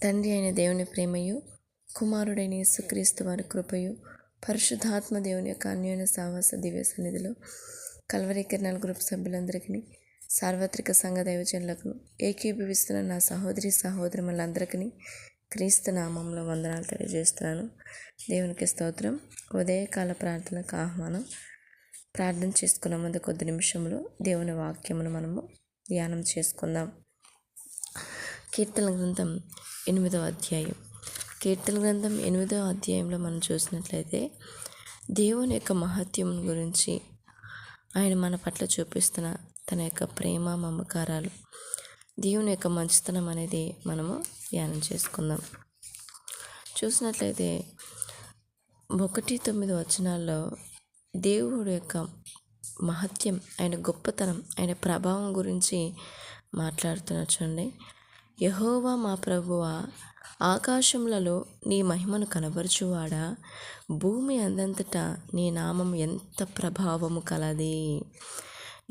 తండ్రి అయిన దేవుని ప్రేమయు, కుమారుడైన యేసుక్రీస్తు వారి కృపయు, పరిశుద్ధాత్మ దేవుని యొక్క అన్యోన్య సావాస దివ్య సన్నిధిలో కల్వరి కిరణాల గ్రూప్ సభ్యులందరికీ, సార్వత్రిక సంఘ దైవజనులకు, ఏకీభవిస్తున్న నా సహోదరి సహోదరులందరికీ క్రీస్తు నామంలో వందనాలు తెలియజేస్తున్నాను. దేవునికి స్తోత్రం. ఉదయకాల ప్రార్థనకు ఆహ్వానం. ప్రార్థన చేసుకున్న ముందు కొద్ది నిమిషంలో దేవుని వాక్యమును మనము ధ్యానం చేసుకుందాం. కీర్తన గ్రంథం 8వ అధ్యాయం. కీర్తన గ్రంథం 8వ అధ్యాయంలో మనం చూసినట్లయితే దేవుని యొక్క మహత్యం గురించి, ఆయన మన పట్ల చూపిస్తున్న తన యొక్క ప్రేమ మమకారాలు, దేవుని యొక్క మంచితనం అనేది మనము ధ్యానం చేసుకుందాం. చూసినట్లయితే 1-9 వచనాల్లో దేవుడి యొక్క మహత్యం, ఆయన గొప్పతనం, ఆయన ప్రభావం గురించి మాట్లాడుతున్నారు. చూడండి. యెహోవా మా ప్రభువా, ఆకాశములలో నీ మహిమను కనబరుచువాడా, భూమి అందంతటా నీ నామం ఎంత ప్రభావము కలది.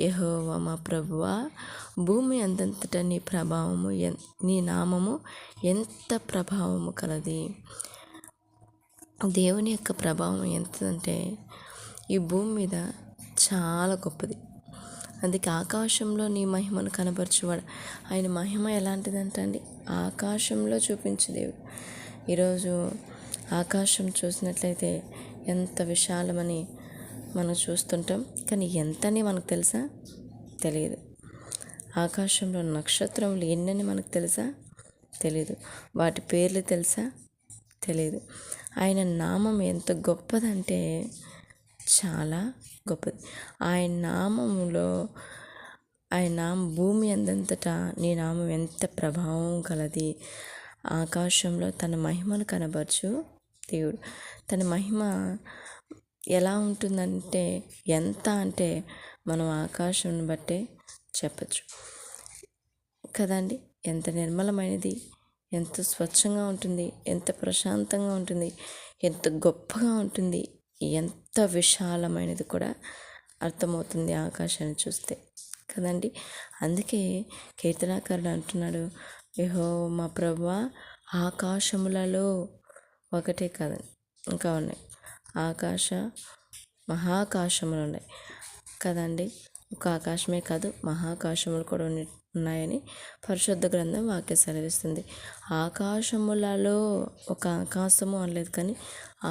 యెహోవా మా ప్రభువా, భూమి అందంతటా నీ ప్రభావము నీ నామము ఎంత ప్రభావము కలది. దేవుని యొక్క ప్రభావం ఎంతంటే ఈ భూమి మీద చాలా గొప్పది. అందుకే ఆకాశంలో నీ మహిమను కనబరచువాడు. ఆయన మహిమ ఎలాంటిదంటండి, ఆకాశంలో చూపించు దేవుడు. ఈరోజు ఆకాశం చూసినట్లయితే ఎంత విశాలమని మనం చూస్తుంటాం, కానీ ఎంతని మనకు తెలుసా? తెలియదు. ఆకాశంలో నక్షత్రములు ఎన్నని మనకు తెలుసా? తెలియదు. వాటి పేర్లు తెలుసా? తెలియదు. ఆయన నామం ఎంత గొప్పదంటే చాలా గొప్పది. ఆయన నామములో, ఆయన నామం భూమి అందంతటా నీ నామం ఎంత ప్రభావం కలది. ఆకాశంలో తన మహిమను కనబరచు దేవుడు. తన మహిమ ఎలా ఉంటుందంటే, ఎంత అంటే మనం ఆకాశం బట్టే చెప్పచ్చు కదండి. ఎంత నిర్మలమైనది, ఎంత స్వచ్ఛంగా ఉంటుంది, ఎంత ప్రశాంతంగా ఉంటుంది, ఎంత గొప్పగా ఉంటుంది, ఎంత విశాలమైనది కూడా అర్థమవుతుంది ఆకాశాన్ని చూస్తే కదండి. అందుకే కీర్తనాకారుడు అంటున్నాడు, యెహోవా మా ప్రభువా, ఆకాశములలో, ఒకటే కాదండి, ఇంకా ఉన్నాయి, మహాకాశములు ఉన్నాయి కదండి. ఒక ఆకాశమే కాదు, మహాకాశములు కూడా ఉన్నాయని పరిశుద్ధ గ్రంథం వాక్యం సెలవిస్తుంది. ఆకాశములలో, ఒక ఆకాశము అనలేదు కానీ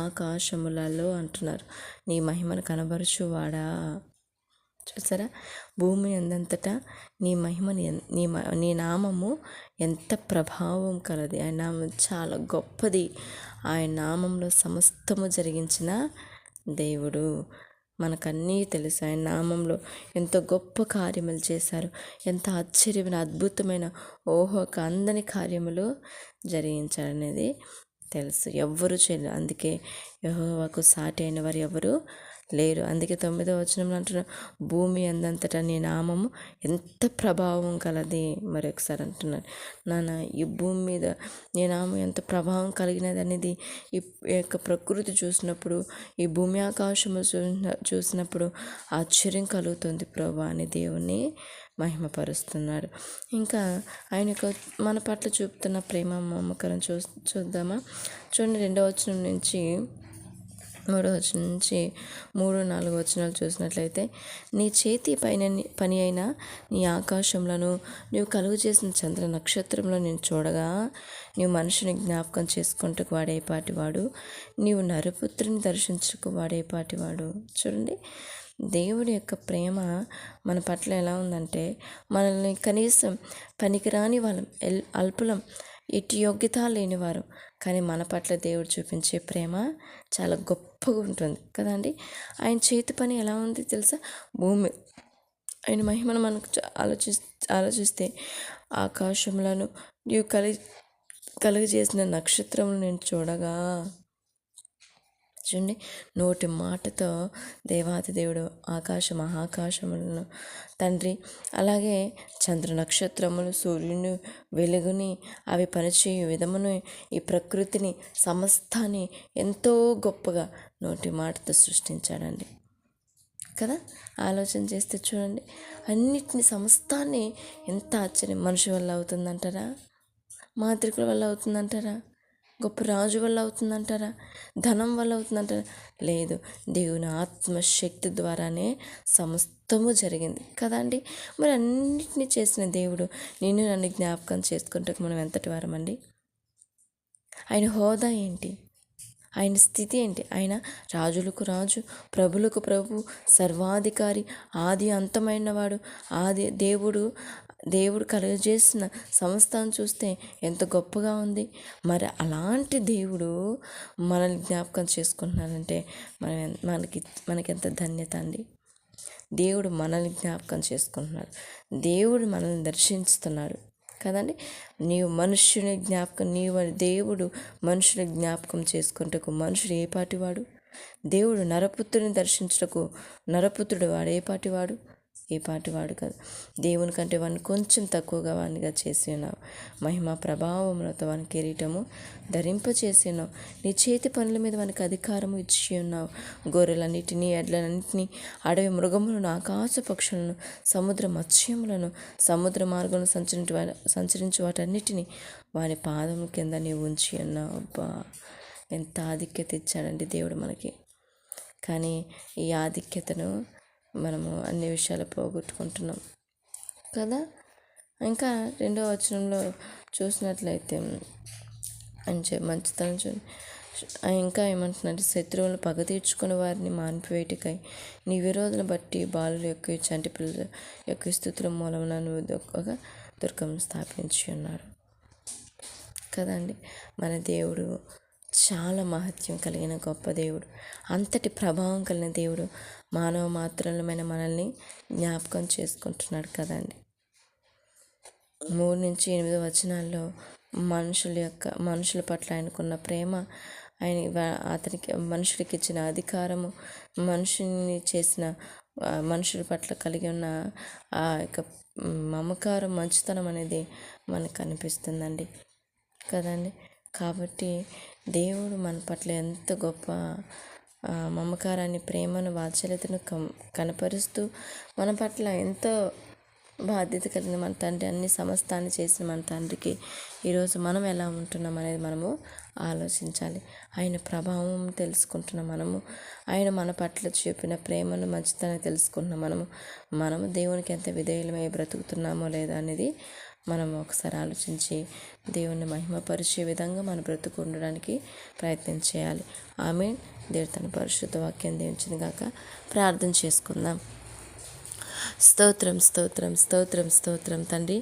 ఆకాశములలో అంటున్నారు. నీ మహిమను కనబరుచువాడా. చూసారా, భూమి అందంతటా నీ మహిమని, నీ నామము ఎంత ప్రభావం కలది. ఆయన నామం చాలా గొప్పది. ఆయన నామంలో సమస్తము జరిగించిన దేవుడు. మనకన్నీ తెలుసు. ఆయన నామంలో ఎంతో గొప్ప కార్యములు చేశారు. ఎంత ఆశ్చర్యమైన అద్భుతమైన ఊహకు అందని కార్యములు జరిగించారనేది తెలుసు. ఎవ్వరూ చేయలేరు. అందుకే యెహోవాకు సాటి అయిన వారు ఎవరు లేరు. అందుకే 9వ వచనంలో అంటున్నారు, భూమి అందంతటా నీ నామము ఎంత ప్రభావం కలది. మరొకసారి అంటున్నారు, నాన్న ఈ భూమి మీద నీ నామం ఎంత ప్రభావం కలిగినది అనేది ఈ యొక్క ప్రకృతి చూసినప్పుడు, ఈ భూమి ఆకాశము చూసినప్పుడు ఆశ్చర్యం కలుగుతుంది ప్రభా అని దేవుణ్ణి మహిమపరుస్తున్నారు. ఇంకా ఆయన యొక్క మన పట్ల చూపుతున్న ప్రేమ మమకారం చూద్దామా. చూడండి, 2వ వచనం నుంచి 3వ వచనం నుంచి 3-4 వచనాలు చూసినట్లయితే, నీ చేతి పని అయిన నీ ఆకాశంలను నీవు కలుగు చేసిన చంద్ర నక్షత్రంలో నేను చూడగా, నీవు మనుషుని జ్ఞాపకం చేసుకుంటకు వాడేపాటివాడు, నీవు నరపుత్రుని దర్శించుకు వాడేపాటివాడు. చూడండి, దేవుడి యొక్క ప్రేమ మన పట్ల ఎలా ఉందంటే, మనల్ని కనీసం పనికిరాని వాళ్ళం, అల్పులం, ఎట్టి యోగ్యత లేనివారు, కానీ మన పట్ల దేవుడు చూపించే ప్రేమ చాలా గొప్పగా ఉంటుంది కదండి. ఆయన చేతి పని ఎలా ఉంది తెలుసా? భూమి. ఆయన మహిమను మనకు ఆలోచిస్తే ఆకాశంలో నీవు కలుగజేసిన నక్షత్రములు నేను చూడగా. చూడండి, నోటి మాటతో దేవాది దేవుడు మహాకాశములను తండ్రి, అలాగే చంద్ర నక్షత్రములు, సూర్యుని వెలుగుని, అవి పనిచేయు విధమును, ఈ ప్రకృతిని సమస్తాన్ని ఎంతో గొప్పగా నోటి మాటతో సృష్టించాడండి కదా. ఆలోచన చేస్తే చూడండి, అన్నిటిని సమస్తాన్ని ఎంత ఆశ్చర్యం. మనిషి వల్ల అవుతుందంటారా? మాంత్రికుల వల్ల అవుతుందంటారా? గొప్ప రాజు వల్ల అవుతుందంటారా? ధనం వల్ల అవుతుందంటారా? లేదు, దేవుని ఆత్మశక్తి ద్వారానే సమస్తము జరిగింది కదండి. మరి అన్నిటినీ చేసిన దేవుడు నిన్ను నన్ను జ్ఞాపకం చేసుకుంటే మనం ఎంతటి వారమండి? ఆయన హోదా ఏంటి? ఆయన స్థితి ఏంటి? ఆయన రాజులకు రాజు, ప్రభులకు ప్రభు, సర్వాధికారి, ఆది అంతమైన వాడు, దేవుడు కలుగజేసిన సంస్థను చూస్తే ఎంత గొప్పగా ఉంది. మరి అలాంటి దేవుడు మనల్ని జ్ఞాపకం చేసుకుంటున్నానంటే మనకెంత ధన్యత అండి. దేవుడు మనల్ని జ్ఞాపకం చేసుకుంటున్నాడు, దేవుడు మనల్ని దర్శిస్తున్నాడు కదండి. దేవుడు మనుషుని జ్ఞాపకం చేసుకుంటకు మనుషుడు ఏ పాటివాడు? దేవుడు నరపుత్రుని దర్శించుటకు నరపుత్రుడు వాడు ఏ పాటివాడు కాదు. దేవుని కంటే వాడిని కొంచెం తక్కువగా వాడినిగా చేసి ఉన్నావు. మహిమ ప్రభావములతో వాని కిరీటము ధరింపచేసి ఉన్నావు. నీ చేతి పనుల మీద వానికి అధికారము ఇచ్చి ఉన్నావు. గొర్రెలన్నిటినీ, ఎడ్లన్నింటినీ, అడవి మృగములను, ఆకాశ పక్షులను, సముద్ర మత్స్యములను, సముద్ర మార్గంలో సంచరించు వాటన్నిటినీ వాని పాదము కింద నీవు ఉంచి ఉన్నావు. అబ్బా, ఎంత ఆధిక్యత ఇచ్చాడండి దేవుడు మనకి. కానీ ఈ ఆధిక్యతను మనము అన్ని విషయాలు పోగొట్టుకుంటున్నాం కదా. ఇంకా 2వ వచనంలో చూసినట్లయితే మంచితనం ఇంకా ఏమంటున్నాడు? శత్రువులను పగ తీర్చుకుని వారిని మాన్పివేటికై నీ విరోధులను బట్టి బాలుల యొక్క చంటి పిల్లల యొక్క స్థుతుల మూలమున నువ్వు దుర్గం స్థాపించి ఉన్నారు కదండి. మన దేవుడు చాలా మహత్యం కలిగిన గొప్ప దేవుడు, అంతటి ప్రభావం కలిగిన దేవుడు మానవ మాత్రమైన మనల్ని జ్ఞాపకం చేసుకుంటున్నాడు కదండి. 3-8 వచనాల్లో మనుషుల పట్ల ఆయనకున్న ప్రేమ, అతనికి మనుషులకి ఇచ్చిన అధికారము, మనుషుల పట్ల కలిగి ఉన్న ఆ యొక్క మమకారం, మంచితనం అనేది మనకు కనిపిస్తుందండి కదండి. కాబట్టి దేవుడు మన పట్ల ఎంత గొప్ప మమకారాన్ని, ప్రేమను, వాత్సల్యతను కనపరుస్తూ మన పట్ల ఎంతో బాధ్యత కలిగిన మన తండ్రి, అన్ని సమస్తాన్ని చేసిన మన తండ్రికి ఈరోజు మనం ఎలా ఉంటున్నాం అనేది మనము ఆలోచించాలి. ఆయన ప్రభావం తెలుసుకుంటున్న మనము, ఆయన మన పట్ల చూపిన ప్రేమను, మంచితనం తెలుసుకుంటున్న మనము దేవునికి ఎంత విధేయులమై బ్రతుకుతున్నామో లేదా అనేది మనం ఒకసారి ఆలోచించి దేవుని మహిమపరిచే విధంగా మన బ్రతుకు ఉండడానికి ప్రయత్నం చేయాలి. ఆమేన్. దేవుడు తన పరిశుద్ధ వాక్యం దీవించిన గాక. ప్రార్థన చేసుకుందాం. స్తోత్రం స్తోత్రం స్తోత్రం స్తోత్రం తండ్రి,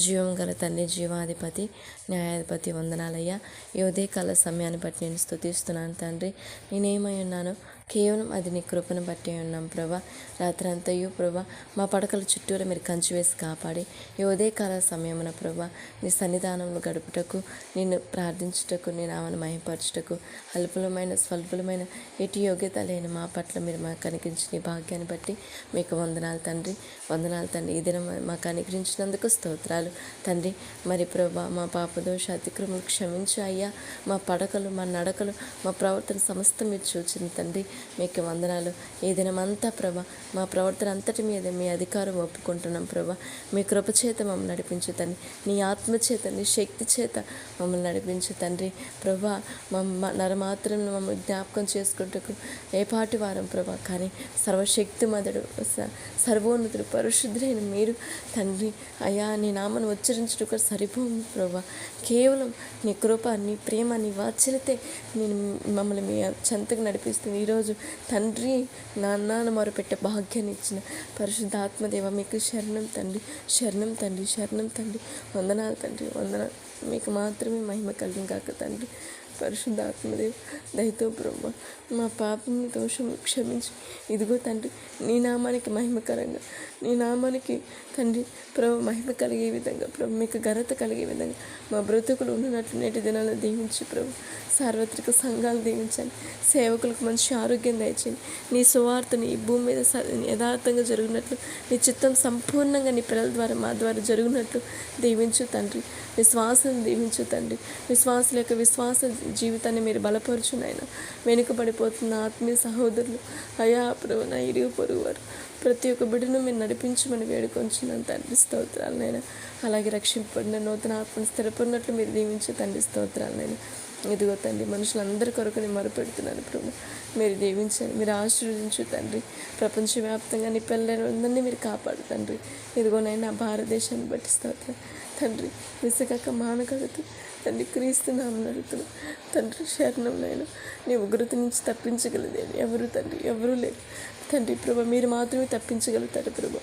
జీవం గల తండ్రి, జీవాధిపతి, న్యాయాధిపతి, వందనాలయ్యా. ఈ ఉదయకాల సమయాన్ని బట్టి నేను స్తుతిస్తున్నాను తండ్రి. నేనేమై ఉన్నానో కేవలం అది నీ కృపను బట్టి ఉన్నాం ప్రభా. రాత్రంతయు ప్రభా మా పడకల చుట్టూరా మీరు కంచి వేసి కాపాడి ఈ ఉదయకాల సమయమున ప్రభా నీ సన్నిధానంలో గడుపుటకు, నిన్ను ప్రార్థించుటకు, నీ నామను మహిమపరచుటకు స్వల్పమైన ఎటు యోగ్యత లేని మా పట్ల మీరు మాకు కనిపించిన ఈ భాగ్యాన్ని బట్టి మీకు వందనాలు తండ్రి. ఈ దినం మాకు అనుగ్రహించినందుకు స్తోత్రాలు తండ్రి. మరి ప్రభా మా పాపదోష అతిక్రమలు క్షమించు అయ్యా. మా పడకలు, మా నడకలు, మా ప్రవర్తన సమస్తం మీరు చూచింది తండ్రి. మీకు వందనాలు. ఈ దినమంతా ప్రభా మా ప్రవర్తన అంతటి మీద మీ అధికారం ఒప్పుకుంటున్నాం ప్రభా. మీ కృప చేత మమ్మల్ని నడిపించు తండ్రి. నీ ఆత్మ చేత, నీ శక్తి చేత మమ్మల్ని నడిపించు తండ్రి. ప్రభా నరమాత్రం మమ్మల్ని జ్ఞాపకం చేసుకుంటూ ఏ పాటి వారం ప్రభా, కానీ సర్వశక్తి మదడు, సర్వోన్నతుడు, పరిశుద్ధులైన మీరు తండ్రి అయ్యా. నీ నామను ఉచ్చరించుటకు సరిపోము ప్రభా. కేవలం నీ కృప, నీ ప్రేమ, నీ వాత్సల్యతే నేను మమ్మల్ని మీ చెంతకు నడిపిస్తుంది. ఈరోజు తండ్రి నాన్న మొరపెట్టే భాగ్యాన్ని ఇచ్చిన పరిశుద్ధ ఆత్మదేవ మీకు శరణం తండ్రి, శరణం తండ్రి, శరణం తండ్రి. వందనాలు తండ్రి, వందనాలు. మీకు మాత్రమే మహిమ కలిగిన కాక తండ్రి. పరిశుద్ధ ఆత్మదేవ దయతో బ్రహ్మ మా పాపం దోషం క్షమించి ఇదిగో తండ్రి నీ నామానికి మహిమకరంగా, నీ నామానికి తండ్రి ప్రభు మహిమ కలిగే విధంగా, ప్రభు మీకు ఘనత కలిగే విధంగా మా బ్రతుకులు ఉన్నట్లు నేటి దినాలను దీవించి ప్రభు సార్వత్రిక సంఘాలు దీవించండి. సేవకులకు మంచి ఆరోగ్యం దయచేయండి. నీ సువార్తని ఈ భూమి మీద యథార్థంగా జరిగినట్లు, నీ చిత్తం సంపూర్ణంగా నీ పిల్లల ద్వారా మా ద్వారా జరిగినట్లు దీవించు తండ్రి. విశ్వాసం దీవించు తండ్రి. విశ్వాసుల యొక్క విశ్వాస జీవితాన్ని మీరు బలపరుచునైనా. వెనుకబడిపోతున్న ఆత్మీయ సహోదరులు అయా ప్రభు, నా ఇరుగు పొరుగు వారు ప్రతి ఒక్క బిడ్డను మీరు నడిపించమని వేడుకొంచున్నాను తండ్రి, స్తోత్రాలు నాయన. అలాగే రక్షింపబడిన నూతన ఆత్మను స్థిరపడినట్లు మీరు దీవించి తండ్రి, స్తోత్రాలు నాయన. ఇదిగో తండ్రి, మనుషులందరి కొరకు నేను మొరపెడుతున్నాను ప్రభు, మీరు దీవించండి, మీరు ఆశీర్వదించు తండ్రి. ప్రపంచవ్యాప్తంగా నీ పిల్లలందరినీ మీరు కాపాడు తండ్రి. ఇదిగో నైనా భారతదేశాన్ని బట్టి స్తోత్రం తండ్రి, విసగక మానకడుతూ తండ్రి క్రీస్తు నామమున అడుగుతున్నాను తండ్రి, శరణం నాయన. నీ ఉగ్రత నుంచి తప్పించగలదే ఎవరు తండ్రి, ఎవరూ లేరు తండ్రి. ప్రభా మీరు మాత్రమే తప్పించగలుగుతారు ప్రభా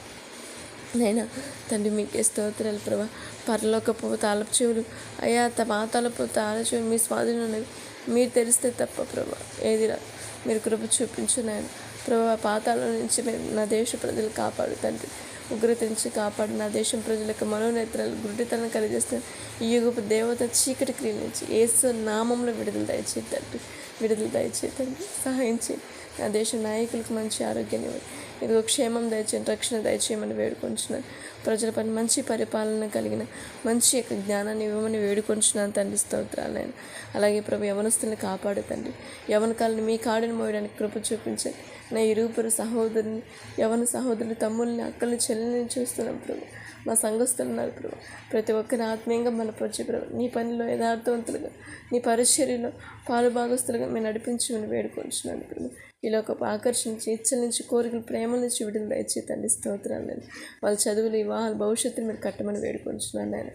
నైనా తండ్రి. మీకే స్తోత్రాలు ప్రభా. పరలోకపు తాళపు చెవులు అయ్యా, పాతాళపు తాళపు చెవులు మీ స్వాధీనం ఉన్నవి, మీరు తెరిస్తే తప్ప ప్రభా ఏది రా. మీరు కృప చూపించు నాయన ప్రభా. పాతాళం నుంచి మీరు నా దేశ ప్రజలు కాపాడు తండ్రి, ఉగ్రత నుంచి కాపాడు నా దేశం ప్రజలకు మనోనేత్రాలు గుడ్డితనం కలిగేస్తున్న ఈ యుగపు దేవత చీకటి క్రియ నుంచి యేసు నామంలో విడుదల దయచేయి తండ్రి, విడుదల దయచేయి తండ్రి. సహాయం చేయి నా దేశ నాయకులకు మంచి ఆరోగ్యాన్ని ఇవ్వండి. ఇదిగో క్షేమం దయచేయండి, రక్షణ దయచేయమని వేడుకొంచున్నాను. ప్రజల పని మంచి పరిపాలన కలిగిన మంచి యొక్క జ్ఞానాన్ని ఇవ్వమని వేడుకొంచున్నాను తండ్రి, స్తోత్రాలు నాయన. అలాగే ప్రభు యవనస్తుల్ని కాపాడు తండ్రి, యవన కాలని మీ కాడిని మోయడానికి కృప చూపించండి. నా ఇరువురు సహోదరుని, యవన సహోదరుని, తమ్ముల్ని, అక్కల్ని, చెల్లెల్ని చూస్తున్నాం ప్రభు. మా సంఘస్థులు ఉన్నారు ప్రభు, ప్రతి ఒక్కరిని ఆత్మీయంగా బలపరిచే ప్రభు. నీ పనిలో యథార్థవంతులుగా, నీ పరిచర్యలో పాలు భాగస్తులుగా మేము నడిపించమని వేడుకొంచున్నాను ప్రభు. ఇలా ఒక ఆకర్షించి ఇచ్చల నుంచి, కోరికలు, ప్రేమల నుంచి విడుదల దయచేయి తండ్రి, స్తోత్రాలు నేను. వాళ్ళ చదువులు, వివాహాలు, భవిష్యత్తును మీరు కట్టమని వేడుకొంచున్నాను నేను.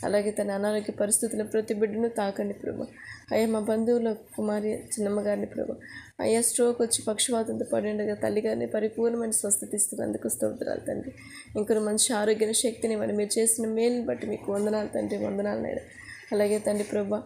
అలాగే తన అనారోగ్య పరిస్థితుల్లో ప్రతి బిడ్డను తాకండి ప్రభు. అయ్యా మా బంధువుల కుమారి చిన్నమ్మ గారిని ప్రభు, అయ్యా స్ట్రోక్ వచ్చి పక్షవాతంతో పడిండగా తల్లిగారిని పరిపూర్ణమైన స్వస్థత ఇస్తున్నందుకు స్తోత్రాలు తండ్రి. ఇంకొక మంచి ఆరోగ్య శక్తిని ఇవ్వండి. మీరు చేసిన మేలుని బట్టి మీకు వందనాలు తండ్రి, వందనాలు నాయన. అలాగే తండ్రి ప్రభు,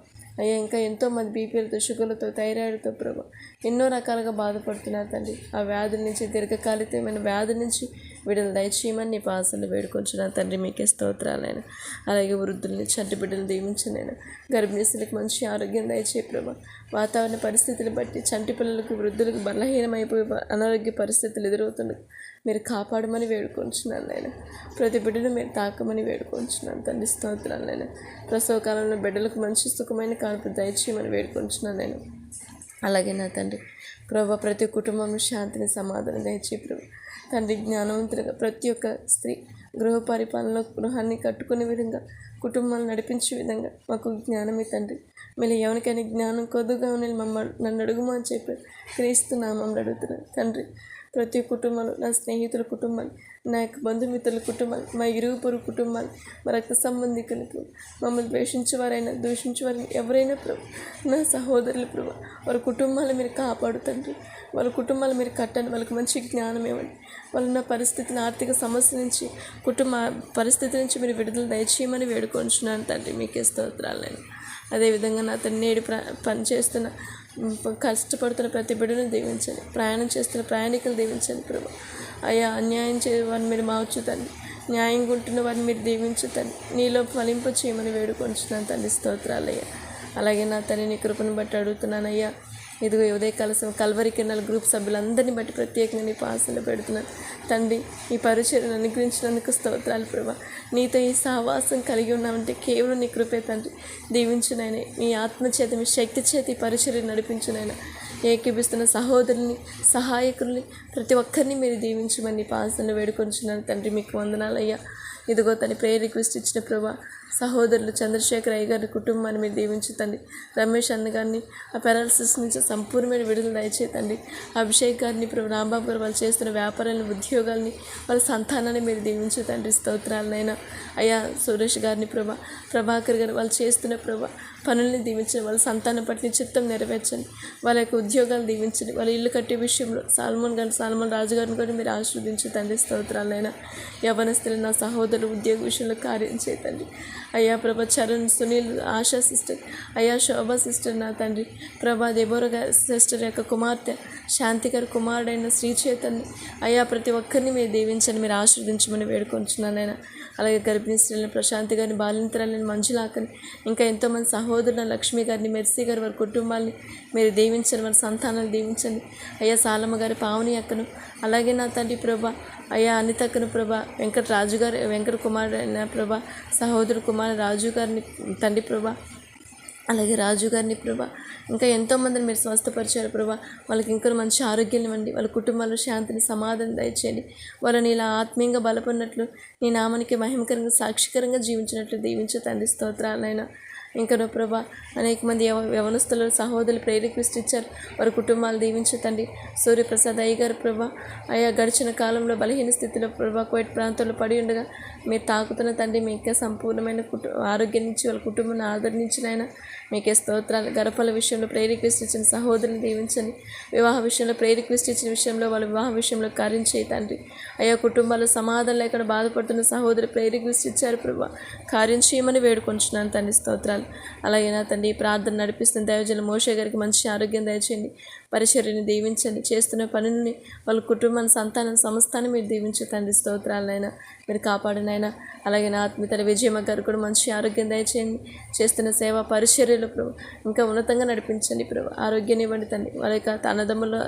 అయ్యా ఇంకా ఎంతోమంది బీపీలతో, షుగర్లతో, థైరాయిడ్తో ప్రభు ఎన్నో రకాలుగా బాధపడుతున్నారు తండ్రి. ఆ వ్యాధుల నుంచి, దీర్ఘకాలికమైన వ్యాధుల నుంచి విడుదల దయచేయమని నీ పాసలు వేడుకొంచున్నాను తండ్రి, మీకే స్తోత్రాలైనా. అలాగే వృద్ధుల్ని, చంటి బిడ్డలు దీవించనైనా. గర్భిణీస్తులకు మంచి ఆరోగ్యం దయచే ప్రభు. వాతావరణ పరిస్థితులు బట్టి చంటి పిల్లలకు, వృద్ధులకు బలహీనమైపోయి అనారోగ్య పరిస్థితులు ఎదురవుతున్నాయి, మీరు కాపాడమని వేడుకొంచున్నాను నాయన. ప్రతి బిడ్డను మీరు తాకమని వేడుకొంచున్నాను తండ్రి, స్తోత్రాలు నాయన. ప్రసవ కాలంలో బిడ్డలకు మంచి సుఖమైన కానుపు దయచేయమని వేడుకొంచున్నాను నేను. అలాగే నా తండ్రి ప్రభు, ప్రతి కుటుంబంలో శాంతిని, సమాధానం దయచే ప్రభు తండ్రి. జ్ఞానవంతులుగా ప్రతి ఒక్క స్త్రీ గృహ పరిపాలనలో గృహాన్ని కట్టుకునే విధంగా, కుటుంబాలను నడిపించే విధంగా మాకు జ్ఞానమే తండ్రి. మళ్ళీ ఎవరికైనా జ్ఞానం కొద్దుగా ఉన్న నన్ను అడుగుమా అని చెప్పి క్రీస్తు నామంలో అడుగుతున్నాను తండ్రి. ప్రతి కుటుంబాలు, నా స్నేహితుల కుటుంబాలు, నా యొక్క బంధుమిత్రుల కుటుంబాలు, మా ఇరుగు పొరుగు కుటుంబాలు, మా రక్త సంబంధికులకు, మమ్మల్ని ద్వేషించేవారైనా, దూషించేవారైనా ఎవరైనా ప్రభు, నా సహోదరులు ప్రభు, వారి కుటుంబాలు మీరు కాపాడుతండ్రి. వాళ్ళ కుటుంబాలు మీరు కట్టండి, వాళ్ళకి మంచి జ్ఞానం ఇవ్వండి. వాళ్ళున్న పరిస్థితిని, ఆర్థిక సమస్య నుంచి, కుటుంబ పరిస్థితి నుంచి మీరు విడుదల దయచేయమని వేడుకొంచున్నాను తండ్రి, మీకే స్తోత్రాలు నేను. అదేవిధంగా నా తండ్రి నేడు పని చేస్తున్న, కష్టపడుతున్న ప్రతి బిడ్డను దీవించండి. ప్రయాణం చేస్తున్న ప్రయాణికులు దీవించండి ప్రభు. అయ్యా అన్యాయం వారిని మీరు మార్చుతండి, న్యాయంగా ఉంటున్న వారిని మీరు దీవించుతండి. నీలో ఫలింప చేయమని వేడుకొంచున్నాను తండ్రి, స్తోత్రాలయ్యా. అలాగే నా తండ్రి నీ కృపను బట్టి అడుగుతున్నాను అయ్యా. ఇదిగో ఉదయకాల కల్వరి కిరణాల గ్రూప్ సభ్యులందరినీ బట్టి ప్రత్యేకంగా నీ పాసలు పెడుతున్నాను తండ్రి. ఈ పరిచర్యను అనుగ్రహించినందుకు స్తోత్రాలు ప్రభా. నీతో ఈ సహవాసం కలిగి ఉన్నామంటే కేవలం నీ కృపే తండ్రి. దీవించునైనా మీ ఆత్మచేత, మీ శక్తి చేత ఈ పరిచర్యను నడిపించునైనా. ఏకీపిస్తున్న సహోదరుని, సహాయకుల్ని, ప్రతి ఒక్కరిని మీరు దీవించమని నీ పాసలు వేడుకొంచున్నాను తండ్రి, మీకు వందనాలు అయ్యా. ఇదిగో తన ప్రేయర్ రిక్వెస్ట్ ఇచ్చిన ప్రభా సహోదరులు చంద్రశేఖర్ అయ్య గారి కుటుంబాన్ని మీరు దీవించుతండి. రమేష్ అన్న గారిని ఆ పెరాలసిస్ నుంచి సంపూర్ణమైన విడుదల దయచేతండి. అభిషేక్ గారిని ప్రభు, రాంబాబు గారు వాళ్ళు చేస్తున్న వ్యాపారాలను, ఉద్యోగాల్ని, వాళ్ళ సంతానాన్ని మీరు దీవించుతండి, స్తోత్రాలనైనా. అయ్యా సురేష్ గారిని ప్రభాకర్ గారు వాళ్ళు చేస్తున్న ప్రభా పనుల్ని దీవించండి. వాళ్ళ సంతానం పట్ల చిత్తం నెరవేర్చండి. వాళ్ళ యొక్క ఉద్యోగాలు దీవించండి. వాళ్ళ ఇల్లు కట్టే విషయంలో సాల్మన్ రాజు గారిని కూడా మీరు ఆశీర్వదించండి, స్తోత్రాలైనా. యవనస్తులు నా సహోదరులు ఉద్యోగ విషయంలో కార్యం చేయతండి. అయ్యా ప్రభా చరణ్, సునీల్, ఆశా సిస్టర్, అయ్యా శోభా సిస్టర్ నా తండ్రి ప్రభా, దెబోరా గారి సిస్టర్ యొక్క కుమార్తె శాంతి గారి కుమారుడైన శ్రీ చైతన్య అయ్యా ప్రతి ఒక్కరిని మీరు దీవించండి, మీరు ఆశీర్వదించమని వేడుకొంచున్నానైనా. అలాగే గర్భిణీ స్త్రీలను ప్రశాంతి గారిని, బాలింతరాలని, మంజులాకని, ఇంకా ఎంతోమంది సహోదరుల లక్ష్మి గారిని, మెర్సీ గారి వారి కుటుంబాన్ని మీరు దీవించండి, వారి సంతానాలు దీవించండి. అయ్యా సాలమ్మ గారి, పావని అక్కను, అలాగే నా తండ్రి ప్రభా అయ్యా అనితక్కను ప్రభా, వెంకట కుమారుడు అయిన ప్రభా సహోదరు కుమార్ రాజు గారిని తండ్రి ప్రభా అలాగే రాజు గారిని ప్రభా, ఇంకా ఎంతోమందిని మీరు స్వస్థపరిచారు ప్రభా. వాళ్ళకి ఇంకా మంచి ఆరోగ్యం ఇవ్వండి, వాళ్ళ కుటుంబాల్లో శాంతిని సమాధానం దయచేయండి. వాళ్ళని ఇలా ఆత్మీయంగా బలపడినట్లు, నీ నామానికి మహిమకరంగా సాక్షికరంగా జీవించినట్లు దీవించు తండ్రి. స్తోత్రాలైనా ఇంకనో ప్రభా, అనేక మంది యవనస్తుల సహోదరులు ప్రేరేపిస్తారు, వారి కుటుంబాలు దీవించతండి. సూర్యప్రసాద్ అయ్య గారు ప్రభా, అయ్యా గడిచిన కాలంలో బలహీన స్థితిలో ప్రభా కోవిడ్ ప్రాంతంలో పడి ఉండగా మీరు తాకుతున్న తండ్రి, మీకే సంపూర్ణమైన ఆరోగ్యం నుంచి వాళ్ళ కుటుంబాన్ని ఆదరించినైనా మీకే స్తోత్రాలు. గర్భఫల విషయంలో ప్రేరిక్వెస్ట్ ఇచ్చిన సహోదరుని దీవించండి. వివాహ విషయంలో ప్రేరిక్వెస్ట్ ఇచ్చిన విషయంలో వాళ్ళ వివాహ విషయంలో కార్యం చేయి తండ్రి. అయ్యా కుటుంబాల్లో సమాధానం లేకుండా బాధపడుతున్న సహోదరు ప్రేరిక్వెస్ట్ ఇచ్చారు ప్రభా, కార్యం చేయమని వేడుకొంచున్నాను తండ్రి. స్తోత్రాలు. అలాగే నా తండ్రి ప్రార్థన నడిపిస్తున్న దైవజన మోషే గారికి మంచి ఆరోగ్యం దయచేయండి, పరిచర్యని దీవించండి. చేస్తున్న పనులని వాళ్ళ కుటుంబాన్ని సంతానం సమస్తాన్ని మీరు దీవించు తండ్రి. స్తోత్రాలనైనా మీరు కాపాడినైనా. అలాగే నా ఆత్మీయతల విజయమ్మ గారు కూడా మంచి ఆరోగ్యం దయచేయండి. చేస్తున్న సేవా పరిచర్యలు ప్రభు ఇంకా ఉన్నతంగా నడిపించండి ప్రభు, ఆరోగ్యాన్ని ఇవ్వండి తండ్రి. వాళ్ళ యొక్క అన్నదమ్ముల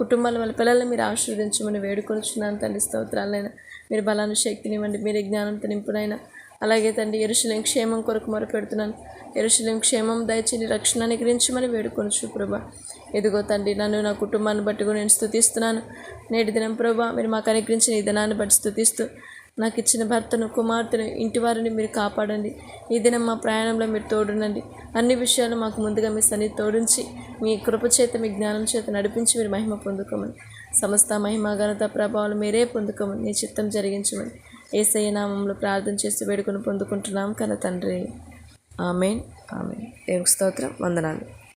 కుటుంబాల వాళ్ళ పిల్లల్ని మీరు ఆశీర్వదించమని వేడుకొనిచున్నాను తండ్రి. స్తోత్రాలైనా మీరు బలాన్ని శక్తిని ఇవ్వండి, మీరే జ్ఞానంతో నింపునైనా. అలాగే తండ్రి యెరూషలేము క్షేమం కొరకు మొరపెడుతున్నాను. యెరూషలేము క్షేమం దయచేసి రక్షణ అనుగ్రహించమని వేడుకొనుచు ప్రభా. ఎదుగో తండ్రి, నన్ను నా కుటుంబాన్ని బట్టి కూడా నేను స్తుతిస్తున్నాను. నేటి దినం ప్రభా, మీరు మాకు అనుగ్రహించిన ఈ దినాన్ని బట్టి స్తుతిస్తూ, నాకు ఇచ్చిన భర్తను, కుమార్తెను, ఇంటి వారిని మీరు కాపాడండి. ఈ దినం మా ప్రయాణంలో మీరు తోడునండి. అన్ని విషయాలు మాకు ముందుగా మీ సన్నిధి తోడించి, మీ కృప చేత, మీ జ్ఞానం చేత నడిపించి మీరు మహిమ పొందుకోమని, సమస్త మహిమ ఘనత ప్రభావాలు మీరే పొందుకోమని, నీ చిత్తం జరిగించమని యేసయ్య నామములో ప్రార్థన చేసి వేడుకొని పొందుకుంటున్నాం కన్న తండ్రి. ఆమేన్. ఆమేన్. దేవునికి స్తోత్రం. వందనాలు.